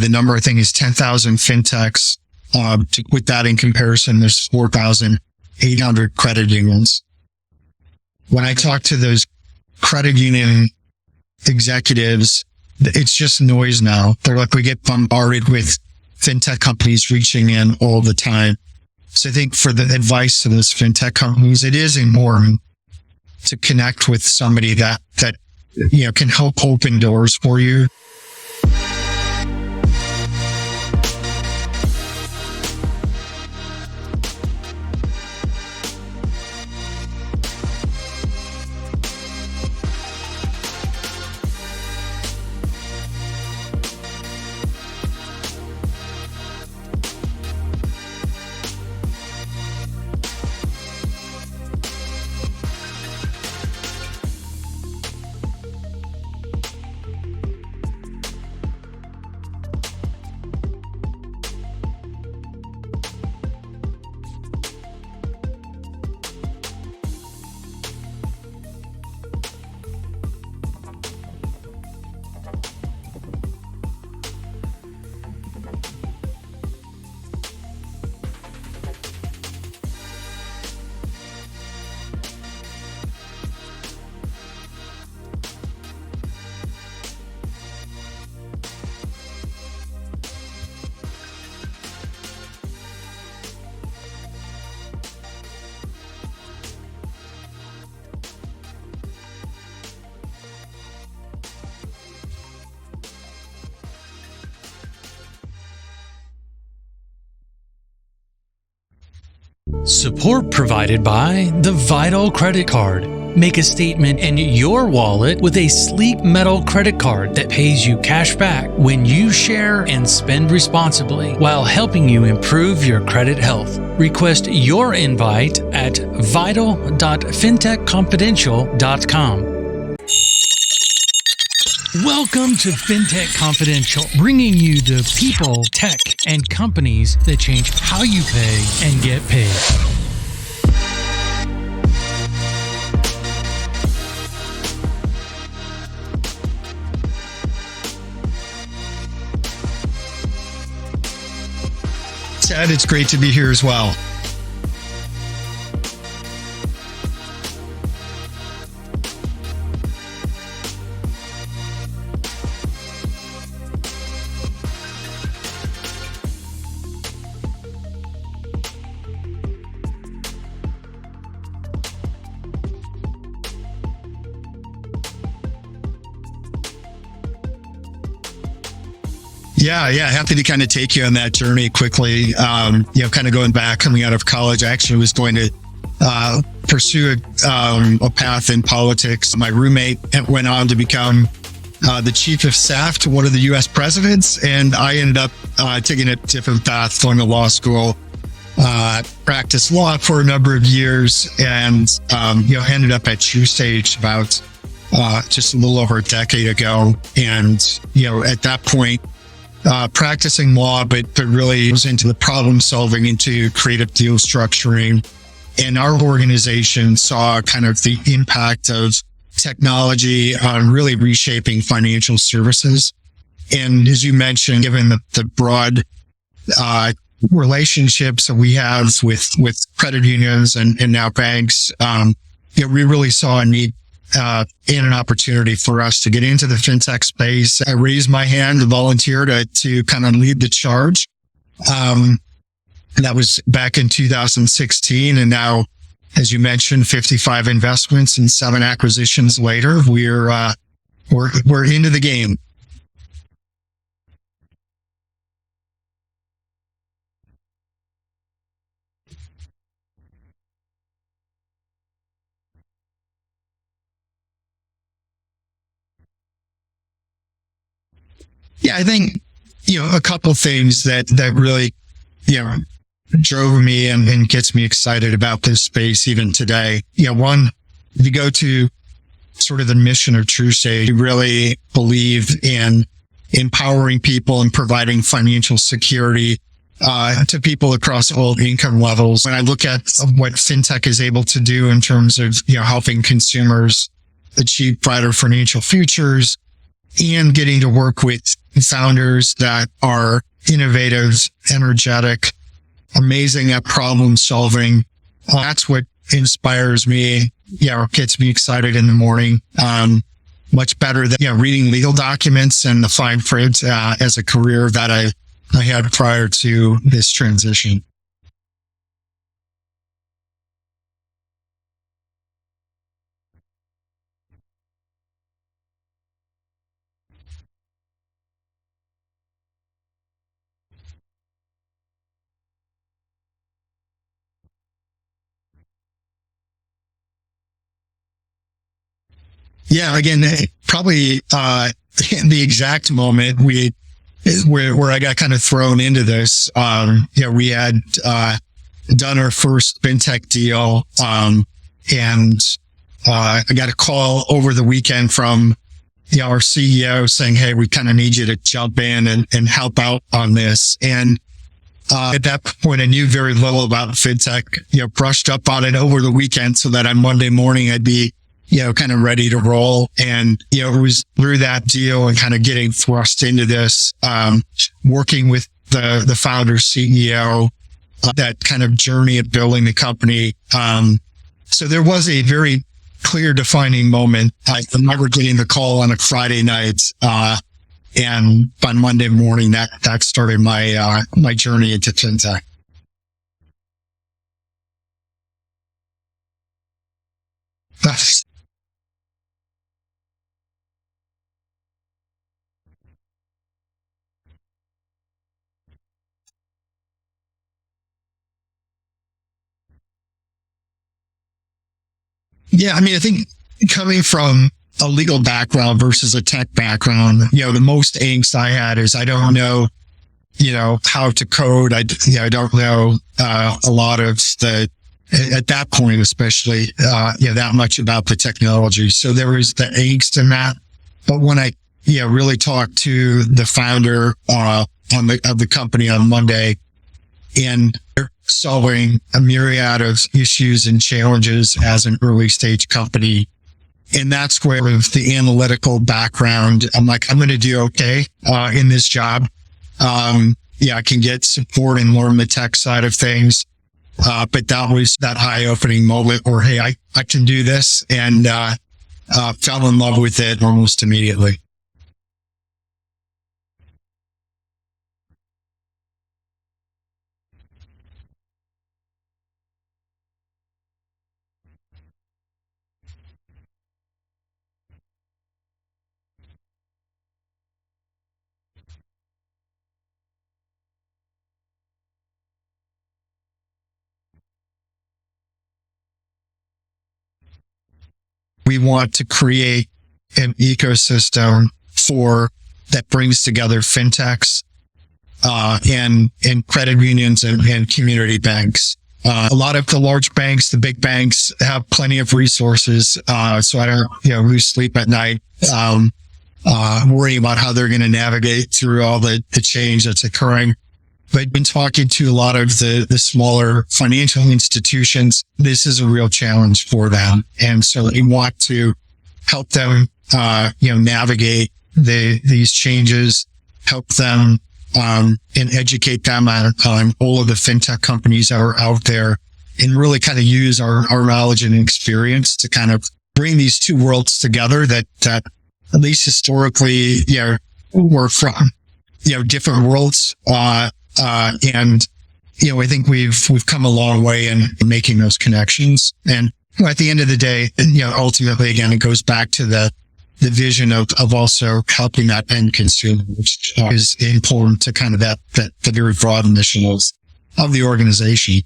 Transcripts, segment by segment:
The number, I think, is 10,000 fintechs. With that in comparison, there's 4,800 credit unions. When I talk to those credit union executives, it's just noise now. They're like, we get bombarded with fintech companies reaching in all the time. So I think for the advice to those fintech companies, it is important to connect with somebody that can help open doors for you. Support provided by the Vital Credit Card. Make a statement in your wallet with a sleek metal credit card that pays you cash back when you share and spend responsibly while helping you improve your credit health. Request your invite at vital.fintechconfidential.com. Welcome to Fintech Confidential, bringing you the people, tech, and companies that change how you pay and get paid. Ted, it's great to be here as well. Yeah. Happy to kind of take you on that journey quickly. Kind of going back, coming out of college, I actually was going to pursue a path in politics. My roommate went on to become the chief of staff to one of the U.S. presidents, and I ended up taking a different path, going to law school, practiced law for a number of years, and ended up at TruStage about just a little over a decade ago. And at that point, practicing law, but really was into the problem solving, into creative deal structuring. And our organization saw kind of the impact of technology on really reshaping financial services. And as you mentioned, given the broad relationships that we have with credit unions and now banks, we really saw a need and an opportunity for us to get into the fintech space. I raised my hand to volunteer to kind of lead the charge. And that was back in 2016. And now, as you mentioned, 55 investments and 7 acquisitions later, we're into the game. Yeah, I think, a couple things that really, drove me and gets me excited about this space even today. One, if you go to sort of the mission of TruStage, we really believe in empowering people and providing financial security to people across all income levels. When I look at what fintech is able to do in terms of, helping consumers achieve brighter financial futures, and getting to work with founders that are innovative, energetic, amazing at problem solving. That's what inspires me. Gets me excited in the morning. Much better than reading legal documents and the fine print as a career that I had prior to this transition. Yeah, again, probably in the exact moment where I got kind of thrown into this. We had done our first fintech deal, and I got a call over the weekend from our CEO saying, "Hey, we kind of need you to jump in and help out on this." And at that point, I knew very little about fintech. Brushed up on it over the weekend so that on Monday morning I'd be kind of ready to roll. And, it was through that deal and kind of getting thrust into this, working with the founder CEO, that kind of journey of building the company. So there was a very clear defining moment. I remember getting the call on a Friday night, and by Monday morning, that started my journey into fintech. Yeah, I think coming from a legal background versus a tech background, the most angst I had is I don't know, how to code. I don't know a lot of at that point, especially, that much about the technology. So there was the angst in that. But when I, really talked to the founder of the company on Monday, and they're solving a myriad of issues and challenges as an early stage company. And that's where with the analytical background, I'm like, I'm going to do okay in this job. I can get support and learn the tech side of things. But that was that eye-opening moment where, hey, I can do this, and fell in love with it almost immediately. We want to create an ecosystem that brings together fintechs, and credit unions and community banks. A lot of the large banks, the big banks, have plenty of resources. So I don't, lose sleep at night, worrying about how they're going to navigate through all the change that's occurring. But I've been talking to a lot of the smaller financial institutions. This is a real challenge for them. And so we want to help them, navigate these changes, help them, and educate them on all of the fintech companies that are out there, and really kind of use our knowledge and experience to kind of bring these two worlds together that at least historically, were from, different worlds. And, I think we've come a long way in making those connections. And at the end of the day, ultimately, again, it goes back to the vision of also helping that end consumer, which is important to kind of the very broad mission of the organization.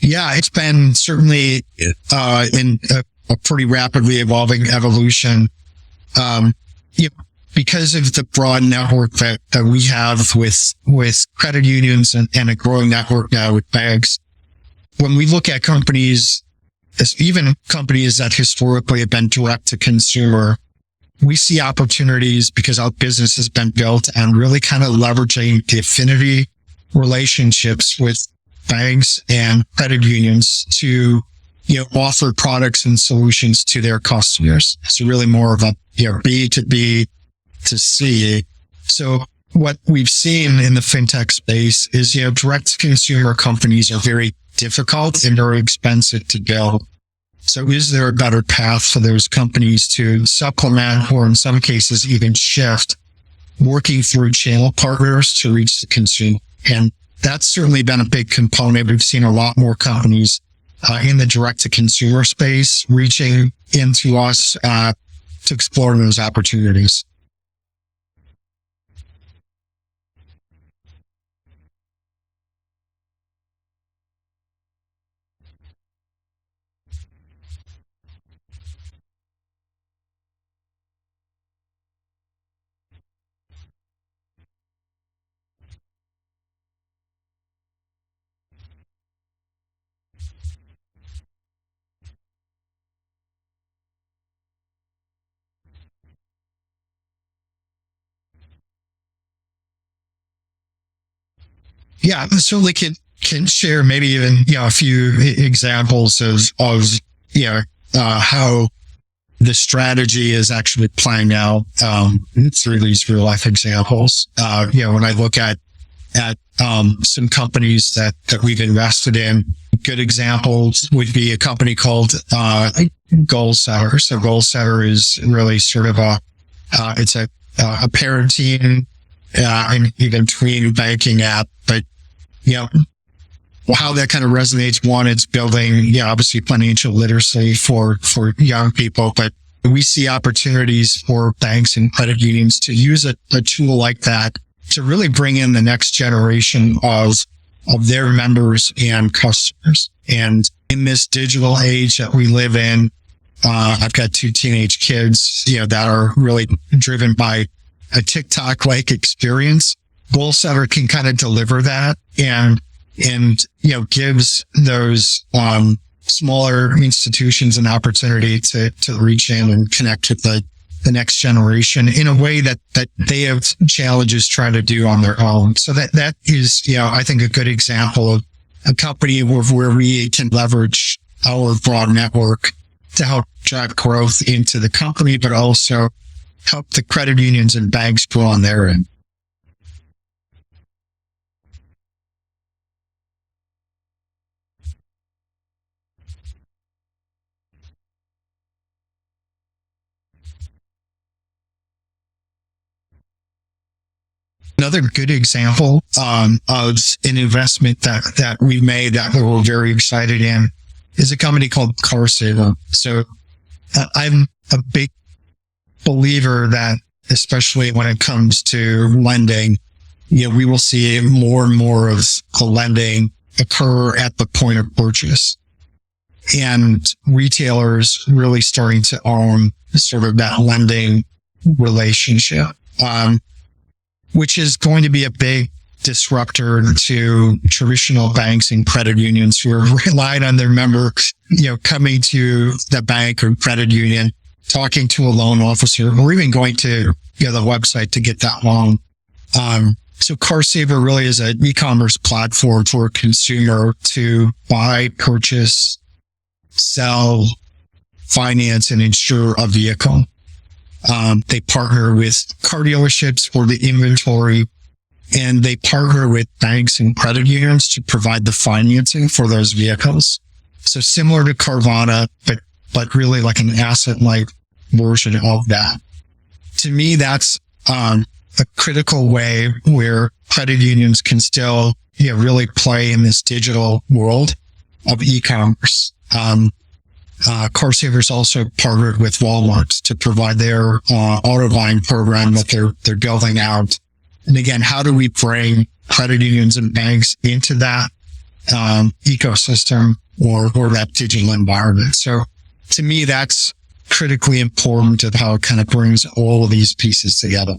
Yeah, it's been certainly in a pretty rapidly evolving evolution. Because of the broad network that we have with credit unions and a growing network now with banks. When we look at companies, even companies that historically have been direct to consumer, we see opportunities because our business has been built and really kind of leveraging the affinity relationships with banks and credit unions to, offer products and solutions to their customers. It's really more of a, B to B to C. So what we've seen in the fintech space is, direct to consumer companies are very difficult and very expensive to build. So is there a better path for those companies to supplement, or in some cases even shift, working through channel partners to reach the consumer? And that's certainly been a big component. We've seen a lot more companies in the direct-to-consumer space reaching into us to explore those opportunities. Yeah, I certainly can share maybe even a few examples of how the strategy is actually playing out through these real life examples. When I look at some companies that we've invested in, good examples would be a company called Goal Setter. So Goal Setter is really sort of it's a parenting and even Tween banking app, but how that kind of resonates. One, it's building, obviously financial literacy for young people, but we see opportunities for banks and credit unions to use a tool like that to really bring in the next generation of their members and customers. And in this digital age that we live in, I've got 2 teenage kids, that are really driven by a TikTok-like experience. Goal Setter can kind of deliver that and gives those smaller institutions an opportunity to reach in and connect with the next generation in a way that they have challenges trying to do on their own. So that is, I think a good example of a company where we can leverage our broad network to help drive growth into the company, but also help the credit unions and banks grow on their end. Another good example of an investment that we've made that we're very excited in is a company called Kaas. So I'm a big believer that, especially when it comes to lending, we will see more and more of the lending occur at the point of purchase, and retailers really starting to own sort of that lending relationship. Which is going to be a big disruptor to traditional banks and credit unions who are relying on their member, coming to the bank or credit union, talking to a loan officer, or even going to the website to get that loan. So CarSaver really is an e-commerce platform for a consumer to buy, purchase, sell, finance, and insure a vehicle. They partner with car dealerships for the inventory, and they partner with banks and credit unions to provide the financing for those vehicles. So similar to Carvana, but really like an asset-like version of that. To me, that's a critical way where credit unions can still really play in this digital world of e-commerce. CarSaver's also partnered with Walmart to provide their auto buying program that they're building out. And again, how do we bring credit unions and banks into that ecosystem or that digital environment? So to me, that's critically important of how it kind of brings all of these pieces together.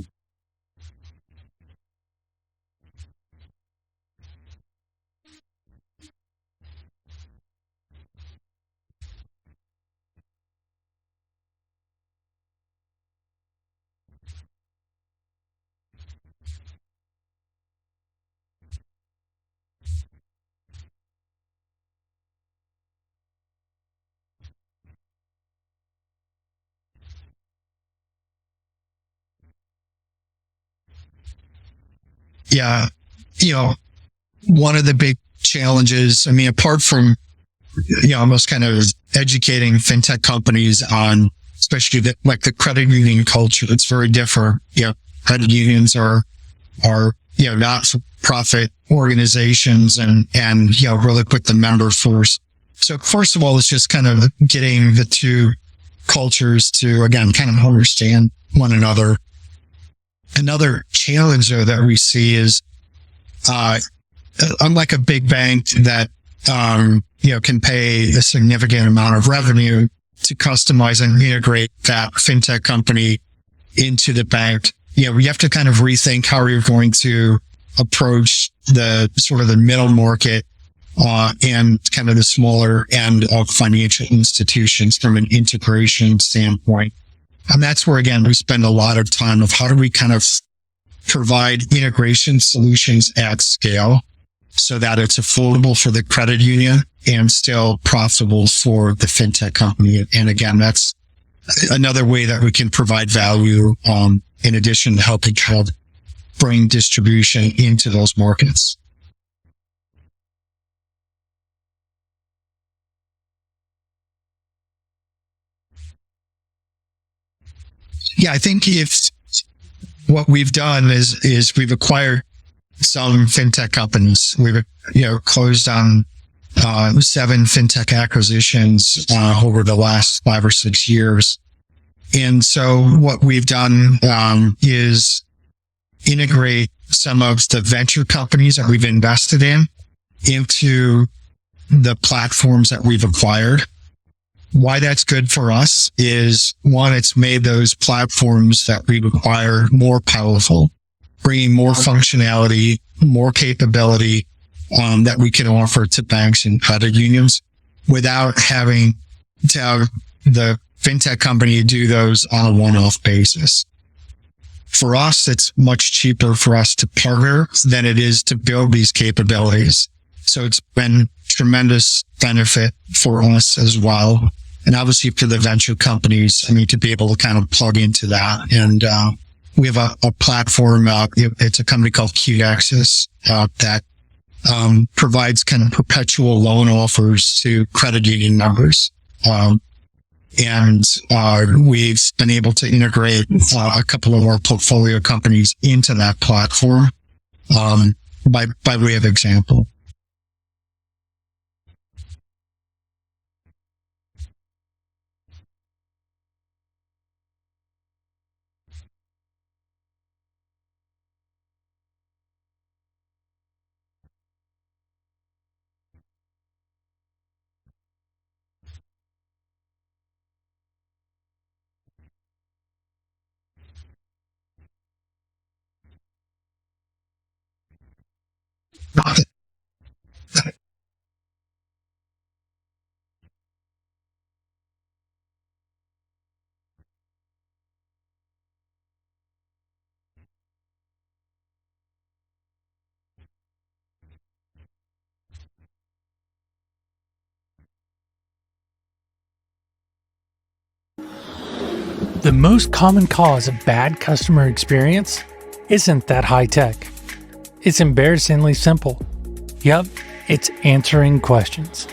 Yeah. One of the big challenges, apart from, almost kind of educating fintech companies on, especially the credit union culture, it's very different. Credit unions are not-for-profit organizations and really put the member first. So first of all, it's just kind of getting the two cultures to, again, kind of understand one another. Another challenge, though, that we see is, unlike a big bank that, can pay a significant amount of revenue to customize and integrate that fintech company into the bank, we have to kind of rethink how you're going to approach the sort of the middle market, and kind of the smaller end of financial institutions from an integration standpoint. And that's where, again, we spend a lot of time of how do we kind of provide integration solutions at scale so that it's affordable for the credit union and still profitable for the fintech company. And again, that's another way that we can provide value, in addition to helping kind of bring distribution into those markets. Yeah, I think if what we've done is we've acquired some fintech companies. We've, closed on 7 fintech acquisitions over the last 5 or 6 years. And so what we've done is integrate some of the venture companies that we've invested in into the platforms that we've acquired. Why that's good for us is, one, it's made those platforms that we acquire more powerful, bringing more functionality, more capability that we can offer to banks and credit unions without having to have the fintech company do those on a one-off basis. For us, it's much cheaper for us to partner than it is to build these capabilities. So it's been tremendous benefit for us as well. And obviously for the venture companies, to be able to kind of plug into that. And we have a platform, it's a company called QAccess, that provides kind of perpetual loan offers to credit union members. And we've been able to integrate a couple of our portfolio companies into that platform by way of example. The most common cause of bad customer experience isn't that high tech. It's embarrassingly simple. Yep, it's answering questions.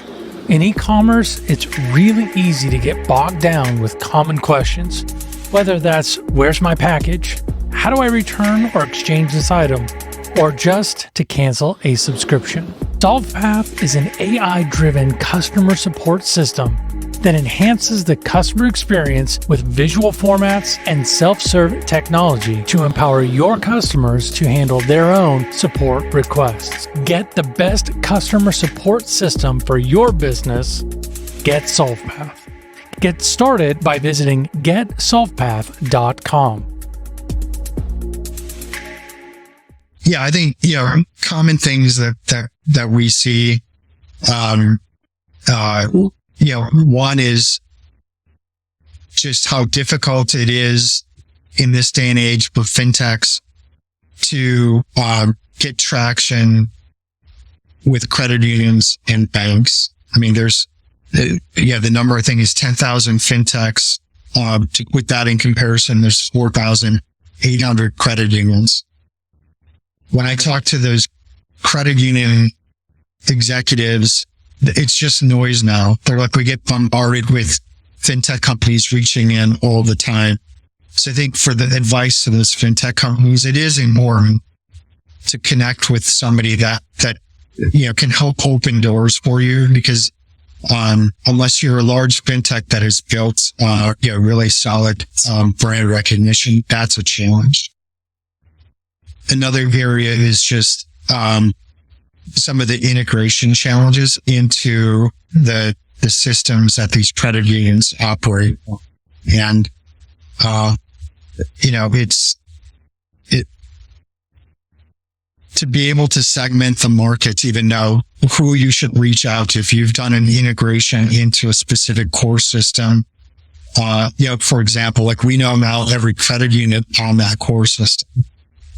In e-commerce, it's really easy to get bogged down with common questions, whether that's where's my package, how do I return or exchange this item, or just to cancel a subscription. SolvePath is an AI-driven customer support system that enhances the customer experience with visual formats and self-serve technology to empower your customers to handle their own support requests. Get the best customer support system for your business. Get SolvePath. Get started by visiting getsolvepath.com. Yeah, I think, common things that we see, one is just how difficult it is in this day and age for fintechs to get traction with credit unions and banks. There's, the number I think is 10,000 fintechs. With that in comparison, there's 4,800 credit unions. when I talk to those credit union executives, it's just noise now. They're like, we get bombarded with fintech companies reaching in all the time. So I think for the advice to those fintech companies, it is important to connect with somebody that can help open doors for you, because unless you're a large fintech that has built really solid brand recognition, that's a challenge. Another area is just some of the integration challenges into the systems that these credit unions operate. And to be able to segment the markets, even know who you should reach out to if you've done an integration into a specific core system. For example, like we know now every credit union on that core system.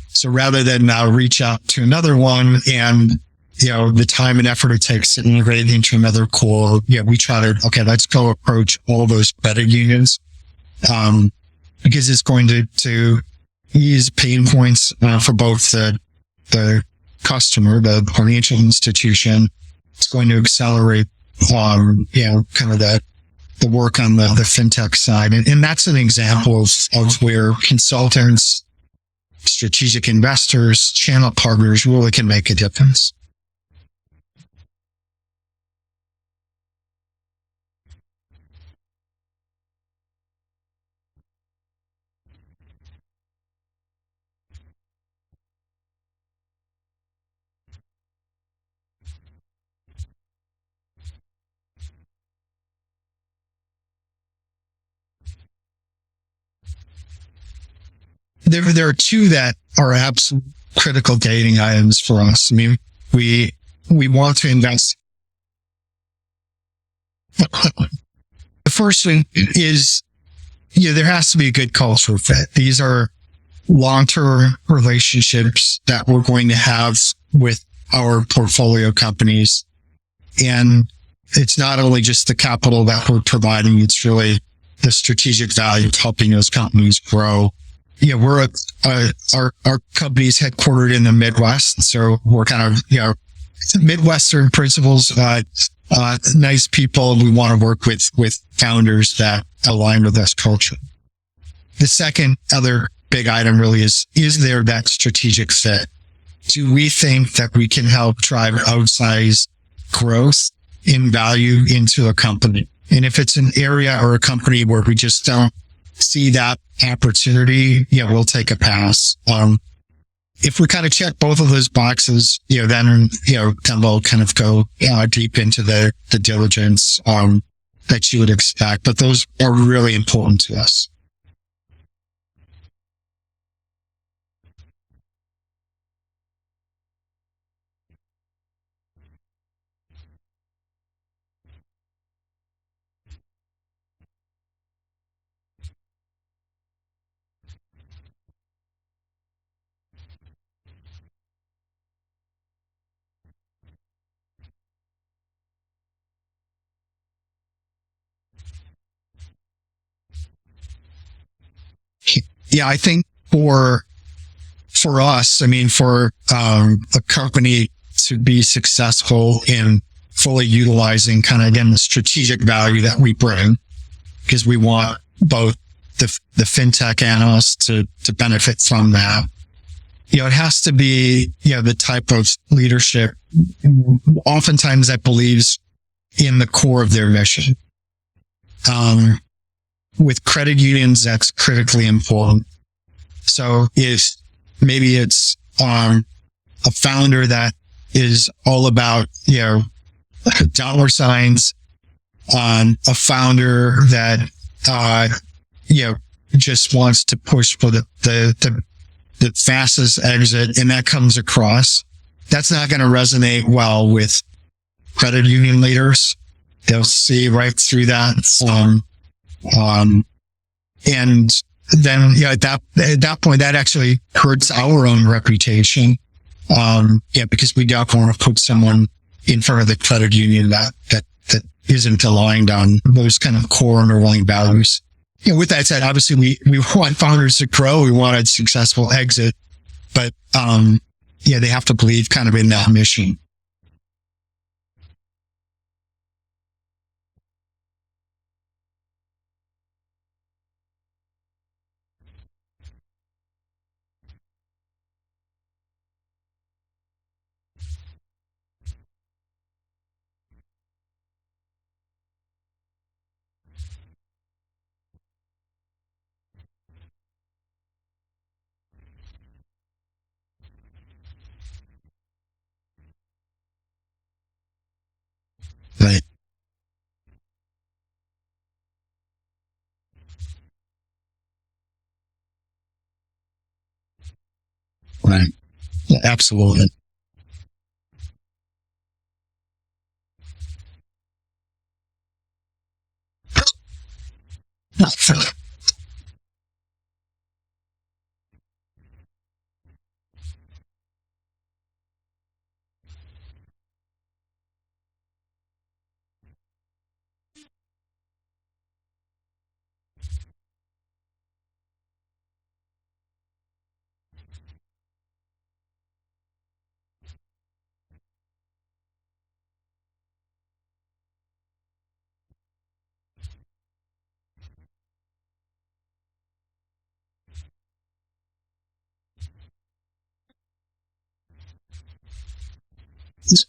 So rather than now reach out to another one and, the time and effort it takes to integrate into another core, we try to, let's go approach all those credit unions, because it's going to ease pain points for both the customer, the financial institution. It's going to accelerate, kind of the work on the fintech side. And that's an example of where consultants, strategic investors, channel partners really can make a difference. There are two that are absolute critical gating items for us. I mean, we want to invest. The first thing is, there has to be a good cultural fit. These are long-term relationships that we're going to have with our portfolio companies. And it's not only just the capital that we're providing, it's really the strategic value of helping those companies grow. We're our company's headquartered in the Midwest, so we're kind of Midwestern principles. Nice people. We want to work with founders that align with us culture. The second other big item really is there that strategic fit? Do we think that we can help drive outsized growth in value into a company? And if it's an area or a company where we just don't see that opportunity, we'll take a pass. If we kind of check both of those boxes, then we'll kind of go deep into the diligence that you would expect. But those are really important to us. Yeah, I think for us, I mean, for a company to be successful in fully utilizing kind of, again, the strategic value that we bring, because we want both the fintech analysts to benefit from that. It has to be, the type of leadership oftentimes that believes in the core of their mission. With credit unions, that's critically important. So if maybe it's a founder that is all about, dollar signs, a founder that, just wants to push for the fastest exit, and that comes across, that's not going to resonate well with credit union leaders. They'll see right through that. And then, at that point, that actually hurts our own reputation. Because we don't want to put someone in front of the credit union that isn't aligned on those kind of core underlying values. With that said, obviously we want founders to grow. We want a successful exit, but, they have to believe kind of in that mission. Right. Right. Yeah, absolutely.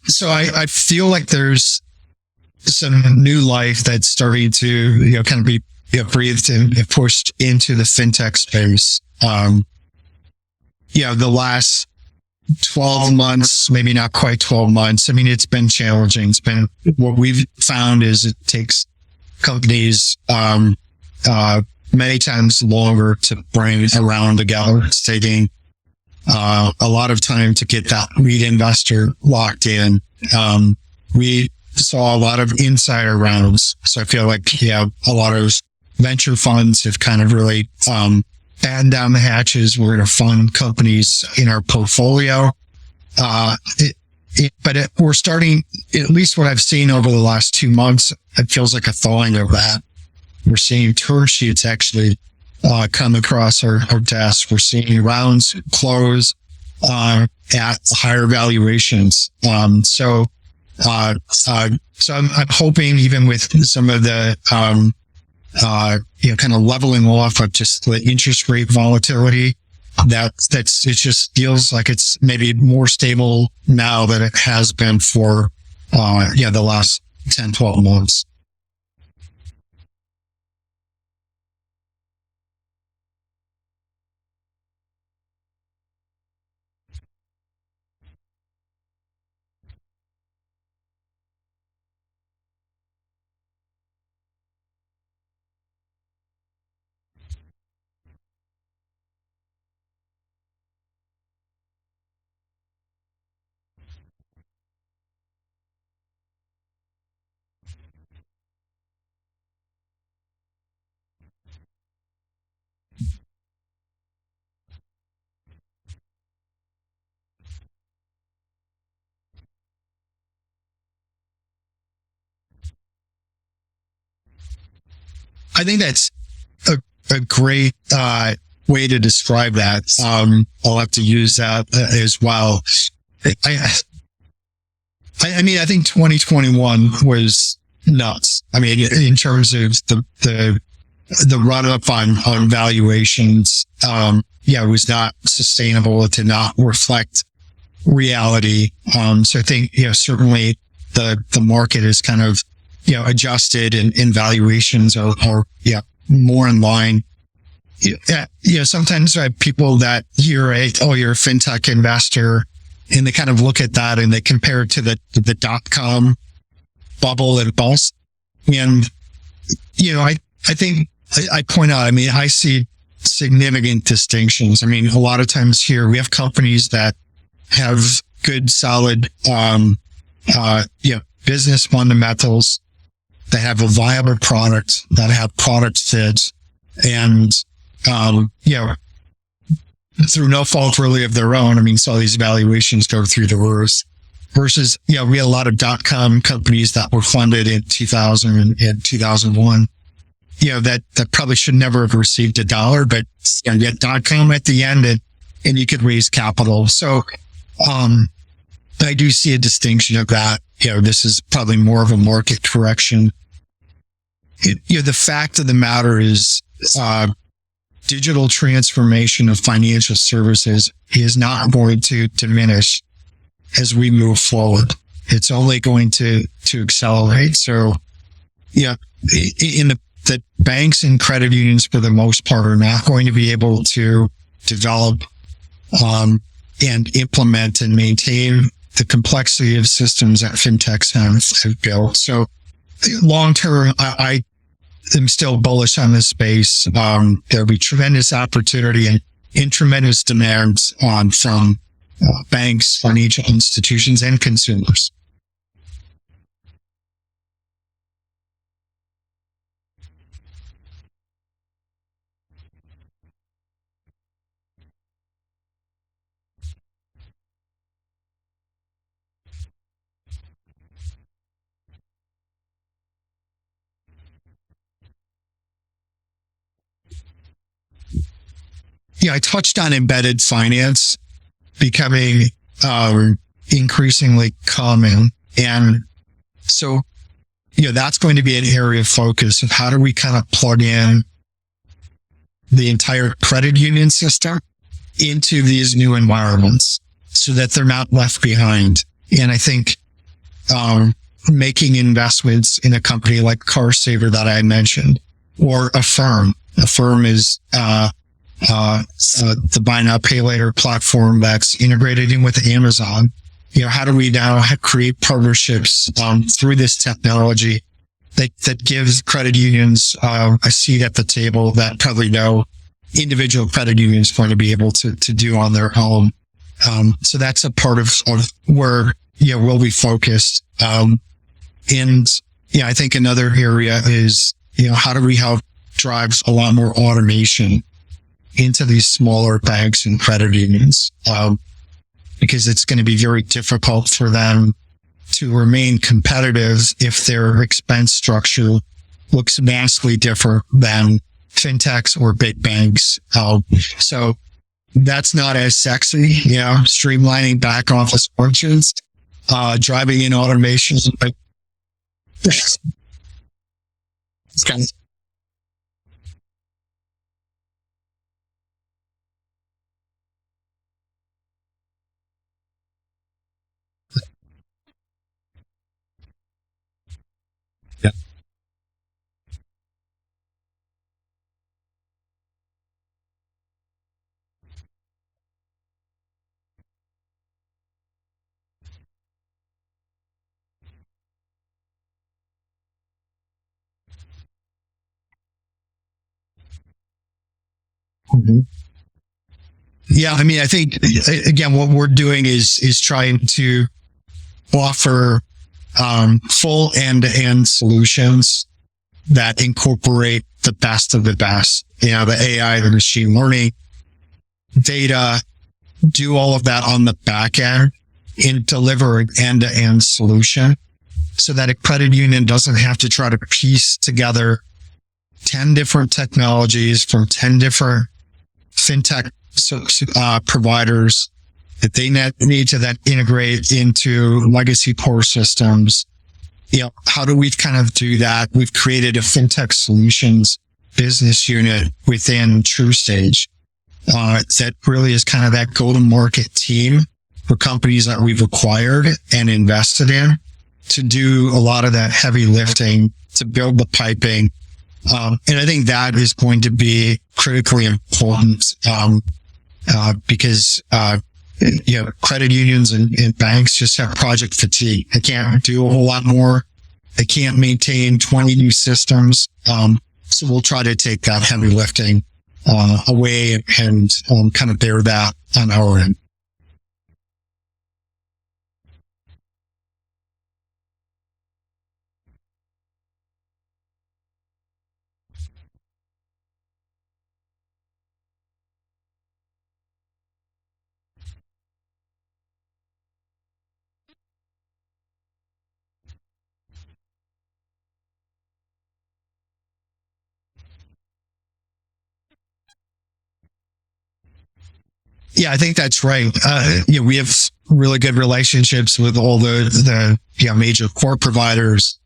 So I feel like there's some new life that's starting to, kind of be breathed and pushed into the fintech space. The last 12 months, maybe not quite 12 months. I mean, it's been challenging. It's been, what we've found is it takes companies, many times longer to bring around together. It's taking, a lot of time to get that lead investor locked in. We saw a lot of insider rounds. So I feel like, a lot of venture funds have kind of really, batten down the hatches. We're going to fund companies in our portfolio. We're starting, at least what I've seen over the last 2 months, it feels like a thawing of that. We're seeing term sheets actually come across our desk. We're seeing rounds close at higher valuations. So I'm hoping, even with some of the kind of leveling off of just the interest rate volatility, it just feels like it's maybe more stable now than it has been for the last 10, 12 months. I think that's a great way to describe that. I'll have to use that as well. I mean, I think 2021 was nuts. I mean, in terms of the run up on valuations, it was not sustainable. It did not reflect reality. So I think, certainly the market is kind of, adjusted and valuations are more in line. Sometimes I have people that hear, you're a fintech investor, and they kind of look at that and they compare it to the .com bubble and bust. And, I think I point out, I mean, I see significant distinctions. I mean, a lot of times here we have companies that have good, solid, business fundamentals, that have a viable product, that have product fit, and, through no fault really of their own. I mean, saw these valuations go through the roof versus, we had a lot of .com companies that were funded in 2000 and 2001, that probably should never have received $1, but yet .com at the end, and you could raise capital. So Um, I do see a distinction of that. This is probably more of a market correction. The fact of the matter is, digital transformation of financial services is not going to diminish as we move forward. It's only going to accelerate. So, in the banks and credit unions, for the most part, are not going to be able to develop and implement and maintain the complexity of systems that fintechs have built. So, long term, I am still bullish on this space. There'll be tremendous opportunity and tremendous demands from banks, financial institutions, and consumers. I touched on embedded finance becoming increasingly common. And so, that's going to be an area of focus of how do we kind of plug in the entire credit union system into these new environments so that they're not left behind. And I think making investments in a company like CarSaver that I mentioned, or Affirm. Affirm is the buy now, pay later platform that's integrated in with Amazon. How do we now create partnerships through this technology that gives credit unions a seat at the table that probably no individual credit union is going to be able to do on their own. So that's a part of where we'll be focused. And I think another area is how do we help drive a lot more automation into these smaller banks and credit unions, because it's going to be very difficult for them to remain competitive if their expense structure looks vastly different than fintechs or big banks. So that's not as sexy, streamlining back office functions, driving in automation. But it's kind of, yeah. Mhm. Yeah, I mean, I think again, what we're doing is trying to offer full end-to-end solutions that incorporate the best of the best. The AI, the machine learning, data, do all of that on the back end and deliver an end-to-end solution so that a credit union doesn't have to try to piece together 10 different technologies from 10 different fintech providers that they need to then integrate into legacy core systems. How do we kind of do that? We've created a fintech solutions business unit within TruStage that really is kind of that go-to-market team for companies that we've acquired and invested in to do a lot of that heavy lifting to build the piping. And I think that is going to be critically important because credit unions and banks just have project fatigue. They can't do a whole lot more. They can't maintain 20 new systems. So we'll try to take that heavy lifting away and kind of bear that on our end. Yeah, I think that's right. We have really good relationships with all the major core providers,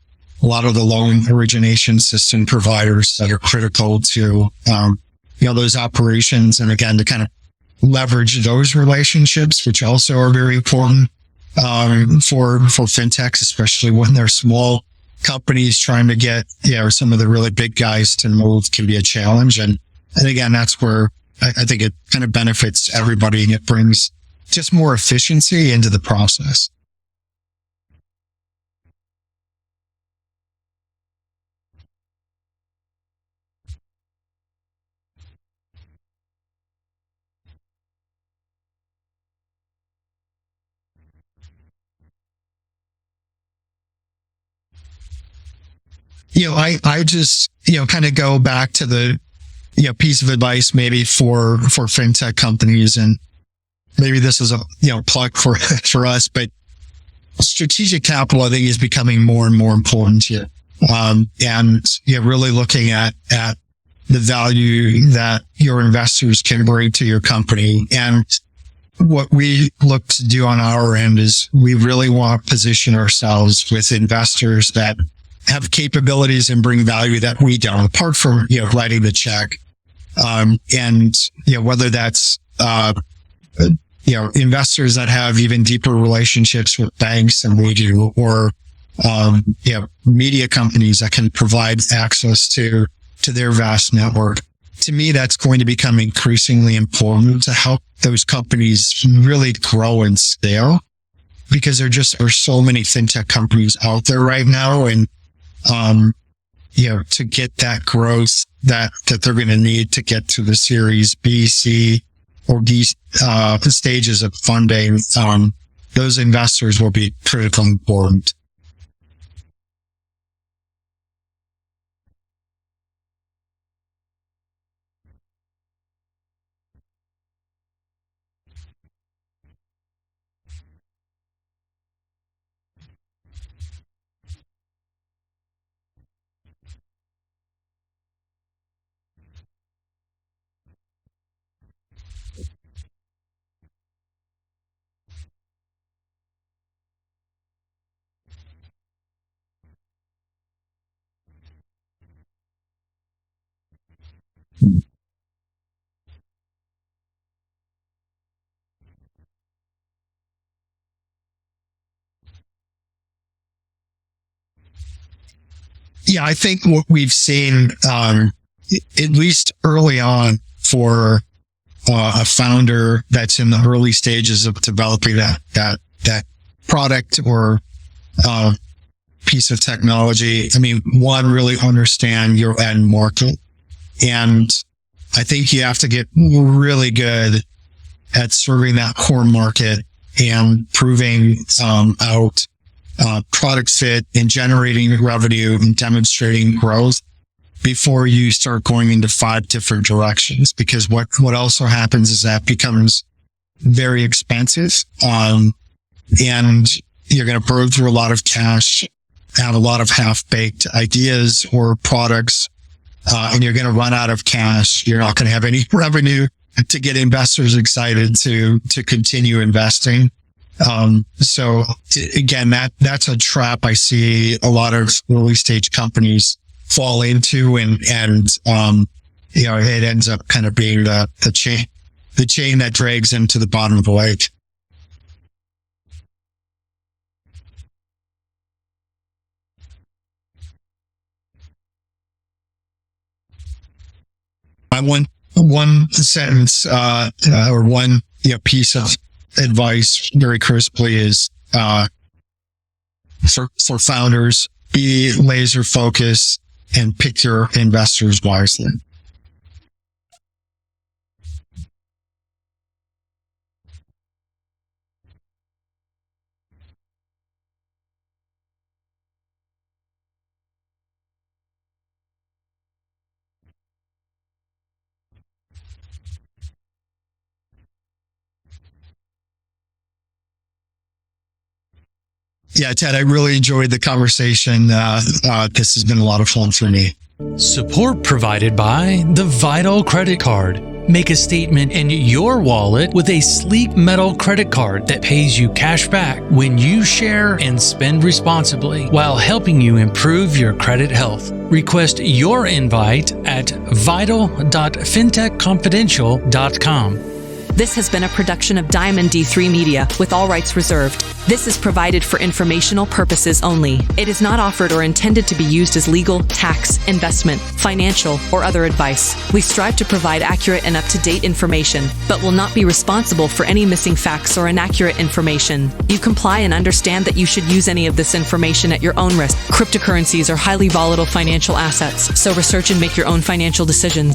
a lot of the loan origination system providers that are critical to, those operations. And again, to kind of leverage those relationships, which also are very important, for fintechs, especially when they're small companies trying to get, some of the really big guys to move can be a challenge. And again, that's where I think it kind of benefits everybody, and it brings just more efficiency into the process. I just, kind of go back to the, piece of advice maybe for fintech companies, and maybe this is a, plug for us, but strategic capital, I think, is becoming more and more important here. And really looking at the value that your investors can bring to your company. And what we look to do on our end is we really want to position ourselves with investors that have capabilities and bring value that we don't, apart from, writing the check. And, whether that's, investors that have even deeper relationships with banks than we do, or, media companies that can provide access to their vast network. To me, that's going to become increasingly important to help those companies really grow and scale, because there are so many fintech companies out there right now. And, to get that growth that they're going to need to get to the Series B, C, or D stages of funding, those investors will be critically important. Yeah, I think what we've seen, at least early on, for a founder that's in the early stages of developing that product or piece of technology. I mean, one, really understand your end market, and I think you have to get really good at serving that core market and proving out product fit and generating revenue and demonstrating growth before you start going into 5 different directions. Because what also happens is that becomes very expensive, and you're going to burn through a lot of cash, have a lot of half-baked ideas or products, and you're going to run out of cash. You're not going to have any revenue to get investors excited to continue investing. So again, that's a trap I see a lot of early stage companies fall into, and it ends up kind of being the chain that drags them to the bottom of the lake. One sentence, or one piece of advice very crisply is, for founders, be laser focused and pick your investors wisely. Yeah, Ted, I really enjoyed the conversation. This has been a lot of fun for me. Support provided by the Vital Credit Card. Make a statement in your wallet with a sleek metal credit card that pays you cash back when you share and spend responsibly while helping you improve your credit health. Request your invite at vital.fintechconfidential.com. This has been a production of Diamond D3 Media with all rights reserved. This is provided for informational purposes only. It is not offered or intended to be used as legal, tax, investment, financial, or other advice. We strive to provide accurate and up-to-date information, but will not be responsible for any missing facts or inaccurate information. You comply and understand that you should use any of this information at your own risk. Cryptocurrencies are highly volatile financial assets, so research and make your own financial decisions.